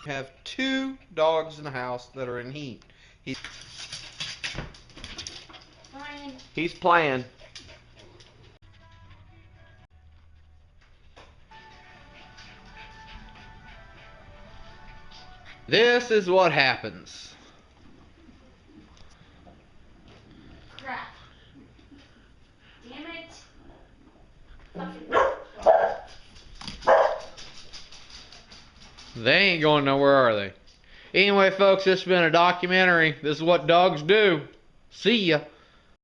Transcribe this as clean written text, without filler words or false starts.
have two dogs in the house that are in heat. He's playing. This is what happens. Crap. Damn it. They ain't going nowhere, are they? Anyway, folks, this has been a documentary. This is what dogs do. See ya.